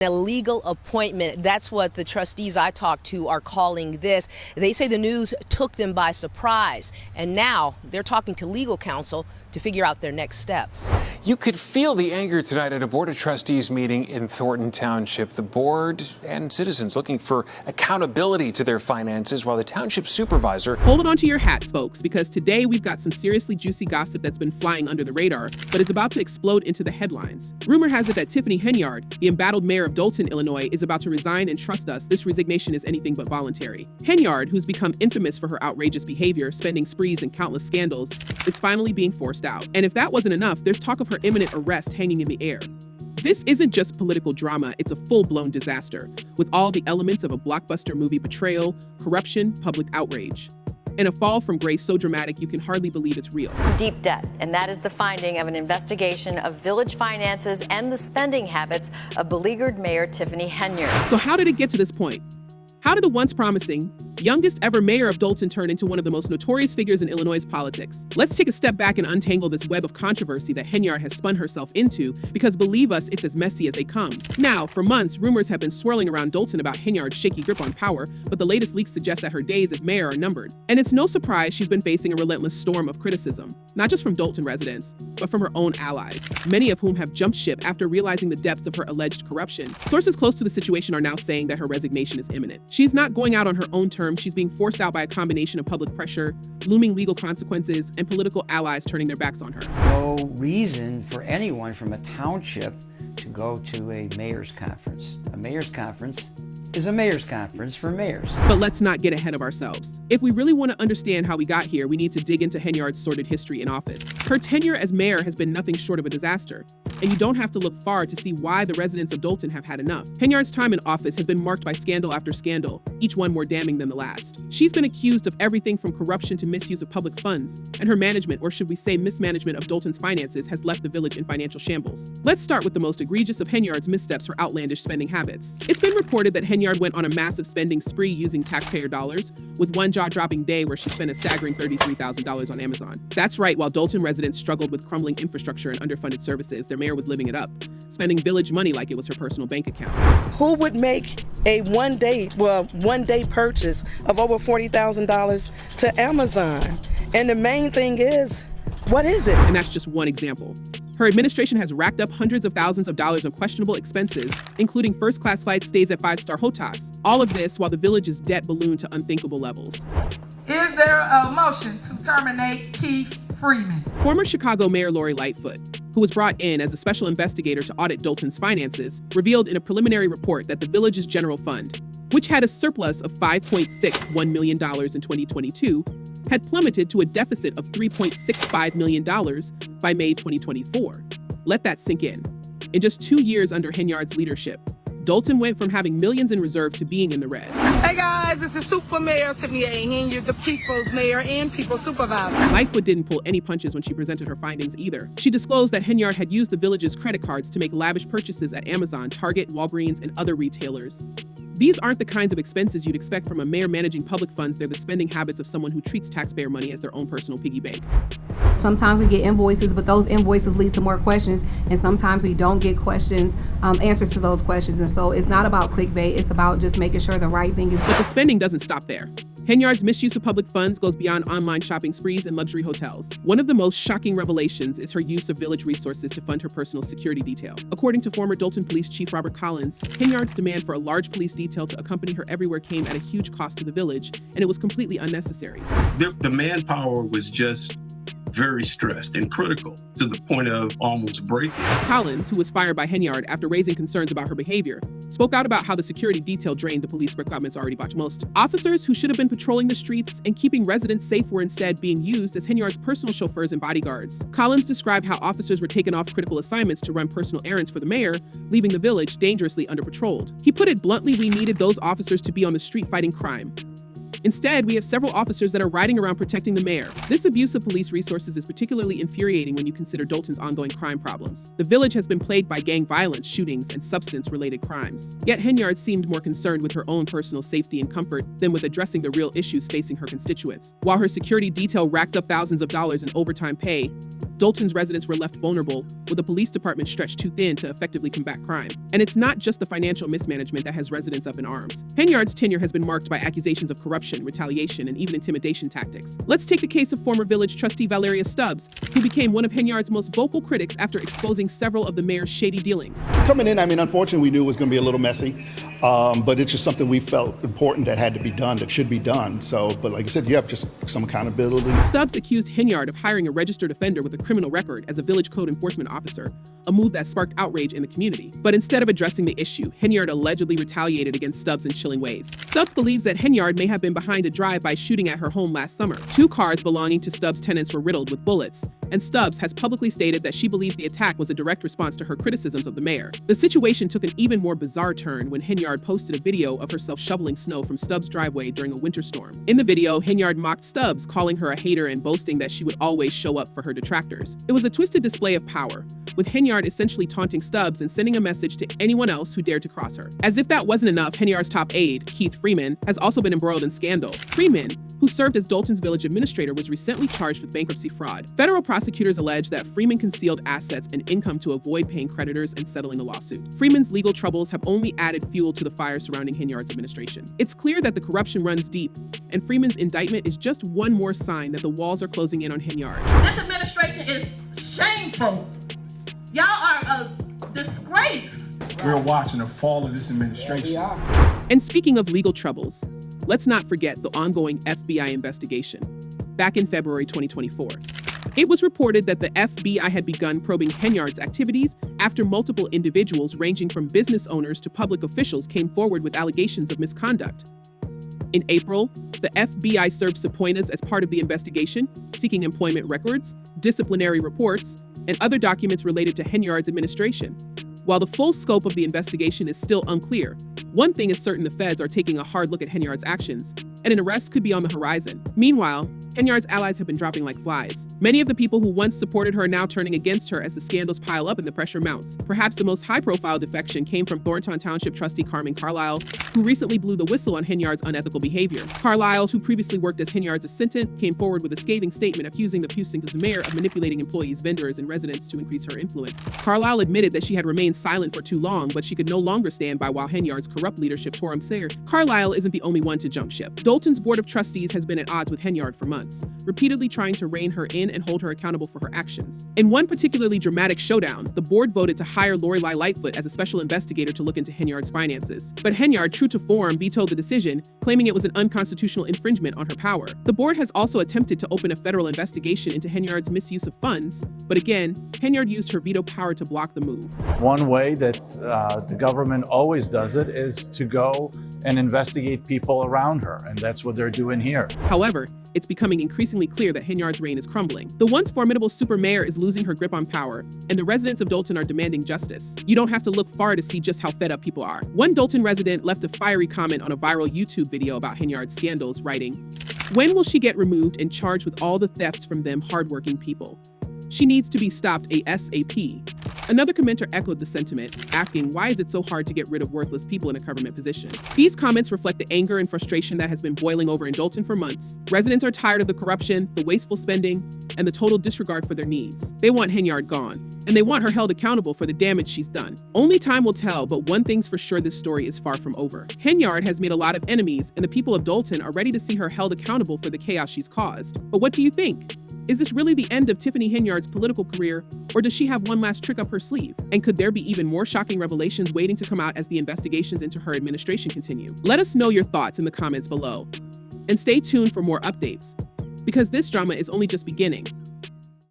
Illegal appointment. That's what the trustees I talked to are calling this. They say the news took them by surprise, and now they're talking to legal counsel to figure out their next steps. You could feel the anger tonight at a Board of Trustees meeting in Thornton Township. The board and citizens looking for accountability to their finances, while the township supervisor... Hold on to your hats, folks, because today we've got some seriously juicy gossip that's been flying under the radar, but is about to explode into the headlines. Rumor has it that Tiffany Henyard, the embattled mayor of Dolton, Illinois, is about to resign, and trust us, this resignation is anything but voluntary. Henyard, who's become infamous for her outrageous behavior, spending sprees, and countless scandals, is finally being forced out. And if that wasn't enough, there's talk of her imminent arrest hanging in the air. This isn't just political drama, it's a full-blown disaster, with all the elements of a blockbuster movie betrayal, corruption, public outrage. And a fall from grace so dramatic you can hardly believe it's real. Deep debt, and that is the finding of an investigation of village finances and the spending habits of beleaguered Mayor Tiffany Henyard. So how did it get to this point? How did the once promising, youngest ever mayor of Dolton turn into one of the most notorious figures in Illinois' politics? Let's take a step back and untangle this web of controversy that Henyard has spun herself into, because believe us, it's as messy as they come. Now, for months, rumors have been swirling around Dolton about Henyard's shaky grip on power, but the latest leaks suggest that her days as mayor are numbered. And it's no surprise she's been facing a relentless storm of criticism, not just from Dolton residents, but from her own allies, many of whom have jumped ship after realizing the depths of her alleged corruption. Sources close to the situation are now saying that her resignation is imminent. She's not going out on her own terms. She's being forced out by a combination of public pressure, looming legal consequences, and political allies turning their backs on her. No reason for anyone from a township to go to a mayor's conference. A mayor's conference is a mayor's conference for mayors. But let's not get ahead of ourselves. If we really want to understand how we got here, we need to dig into Henyard's sordid history in office. Her tenure as mayor has been nothing short of a disaster, and you don't have to look far to see why the residents of Dolton have had enough. Henyard's time in office has been marked by scandal after scandal, each one more damning than the last. She's been accused of everything from corruption to misuse of public funds, and her management, or should we say mismanagement, of Dolton's finances has left the village in financial shambles. Let's start with the most egregious of Henyard's missteps, her outlandish spending habits. It's been reported that Henyard went on a massive spending spree using taxpayer dollars, with one jaw-dropping day where she spent a staggering $33,000 on Amazon. That's right, while Dolton residents struggled with crumbling infrastructure and underfunded services, their mayor was living it up, spending village money like it was her personal bank account. Who would make a one-day purchase of over $40,000 to Amazon? And the main thing is, what is it? And that's just one example. Her administration has racked up hundreds of thousands of dollars of questionable expenses, including first-class flight stays at five-star hotels. All of this while the village's debt ballooned to unthinkable levels. Is there a motion to terminate Keith Freeman? Former Chicago Mayor Lori Lightfoot, who was brought in as a special investigator to audit Dolton's finances, revealed in a preliminary report that the village's general fund, which had a surplus of $5.61 million in 2022, had plummeted to a deficit of $3.65 million by May 2024. Let that sink in. In just 2 years under Henyard's leadership, Dolton went from having millions in reserve to being in the red. Hey guys, this is Super Mayor Tiffany Henyard, the People's Mayor and People's Supervisor. Lightfoot didn't pull any punches when she presented her findings either. She disclosed that Henyard had used the village's credit cards to make lavish purchases at Amazon, Target, Walgreens, and other retailers. These aren't the kinds of expenses you'd expect from a mayor managing public funds. They're the spending habits of someone who treats taxpayer money as their own personal piggy bank. Sometimes we get invoices, but those invoices lead to more questions, and sometimes we don't get answers to those questions. And so it's not about clickbait, it's about just making sure the right thing is. But the spending doesn't stop there. Henyard's misuse of public funds goes beyond online shopping sprees and luxury hotels. One of the most shocking revelations is her use of village resources to fund her personal security detail. According to former Dolton Police Chief Robert Collins, Henyard's demand for a large police detail to accompany her everywhere came at a huge cost to the village, and it was completely unnecessary. The manpower was just very stressed and critical to the point of almost breaking. Collins, who was fired by Henyard after raising concerns about her behavior, spoke out about how the security detail drained the police requirements already botched most. Officers who should have been patrolling the streets and keeping residents safe were instead being used as Henyard's personal chauffeurs and bodyguards. Collins described how officers were taken off critical assignments to run personal errands for the mayor, leaving the village dangerously under-patrolled. He put it bluntly, we needed those officers to be on the street fighting crime. Instead, we have several officers that are riding around protecting the mayor. This abuse of police resources is particularly infuriating when you consider Dolton's ongoing crime problems. The village has been plagued by gang violence, shootings, and substance-related crimes. Yet Henyard seemed more concerned with her own personal safety and comfort than with addressing the real issues facing her constituents. While her security detail racked up thousands of dollars in overtime pay, Dolton's residents were left vulnerable, with the police department stretched too thin to effectively combat crime. And it's not just the financial mismanagement that has residents up in arms. Henyard's tenure has been marked by accusations of corruption, retaliation, and even intimidation tactics. Let's take the case of former village trustee Valeria Stubbs, who became one of Henyard's most vocal critics after exposing several of the mayor's shady dealings. Coming in, unfortunately, we knew it was going to be a little messy, but it's just something we felt important that had to be done, that should be done. But like I said, you have just some accountability. Stubbs accused Henyard of hiring a registered offender with a criminal record as a village code enforcement officer, a move that sparked outrage in the community. But instead of addressing the issue, Henyard allegedly retaliated against Stubbs in chilling ways. Stubbs believes that Henyard may have been behind a drive-by shooting at her home last summer. 2 cars belonging to Stubbs' tenants were riddled with bullets, and Stubbs has publicly stated that she believes the attack was a direct response to her criticisms of the mayor. The situation took an even more bizarre turn when Henyard posted a video of herself shoveling snow from Stubbs' driveway during a winter storm. In the video, Henyard mocked Stubbs, calling her a hater and boasting that she would always show up for her detractors. It was a twisted display of power, with Henyard essentially taunting Stubbs and sending a message to anyone else who dared to cross her. As if that wasn't enough, Henyard's top aide, Keith Freeman, has also been embroiled in scandal. Freeman, who served as Dolton's village administrator, was recently charged with bankruptcy fraud. Federal prosecutors allege that Freeman concealed assets and income to avoid paying creditors and settling a lawsuit. Freeman's legal troubles have only added fuel to the fire surrounding Henyard's administration. It's clear that the corruption runs deep, and Freeman's indictment is just one more sign that the walls are closing in on Henyard. This administration is shameful. Y'all are a disgrace. We're watching the fall of this administration. And speaking of legal troubles, let's not forget the ongoing FBI investigation. Back in February 2024, it was reported that the FBI had begun probing Henyard's activities after multiple individuals ranging from business owners to public officials came forward with allegations of misconduct. In April, the FBI served subpoenas as part of the investigation, seeking employment records, disciplinary reports, and other documents related to Henyard's administration. While the full scope of the investigation is still unclear, one thing is certain: the feds are taking a hard look at Henyard's actions, and an arrest could be on the horizon. Meanwhile, Henyard's allies have been dropping like flies. Many of the people who once supported her are now turning against her as the scandals pile up and the pressure mounts. Perhaps the most high-profile defection came from Thornton Township trustee Carmen Carlisle, who recently blew the whistle on Henyard's unethical behavior. Carlisle, who previously worked as Henyard's assistant, came forward with a scathing statement accusing the Pusinca's mayor of manipulating employees, vendors, and residents to increase her influence. Carlisle admitted that she had remained silent for too long, but she could no longer stand by while Henyard's corrupt leadership tore him sere. Carlisle isn't the only one to jump ship. Dolton's board of trustees has been at odds with Henyard for months, repeatedly trying to rein her in and hold her accountable for her actions. In one particularly dramatic showdown, the board voted to hire Lorelei Lightfoot as a special investigator to look into Henyard's finances. But Henyard, true to form, vetoed the decision, claiming it was an unconstitutional infringement on her power. The board has also attempted to open a federal investigation into Henyard's misuse of funds, but again, Henyard used her veto power to block the move. One way that the government always does it is to go and investigate people around her, and that's what they're doing here. However, it's becoming increasingly clear that Henyard's reign is crumbling. The once formidable super mayor is losing her grip on power, and the residents of Dolton are demanding justice. You don't have to look far to see just how fed up people are. One Dolton resident left a fiery comment on a viral YouTube video about Henyard's scandals, writing, "When will she get removed and charged with all the thefts from them hardworking people? She needs to be stopped ASAP." Another commenter echoed the sentiment, asking, why is it so hard to get rid of worthless people in a government position? These comments reflect the anger and frustration that has been boiling over in Dolton for months. Residents are tired of the corruption, the wasteful spending, and the total disregard for their needs. They want Henyard gone, and they want her held accountable for the damage she's done. Only time will tell, but one thing's for sure: this story is far from over. Henyard has made a lot of enemies, and the people of Dolton are ready to see her held accountable for the chaos she's caused. But what do you think? Is this really the end of Tiffany Henyard's political career, or does she have one last trick up her sleeve? And could there be even more shocking revelations waiting to come out as the investigations into her administration continue? Let us know your thoughts in the comments below. And stay tuned for more updates, because this drama is only just beginning.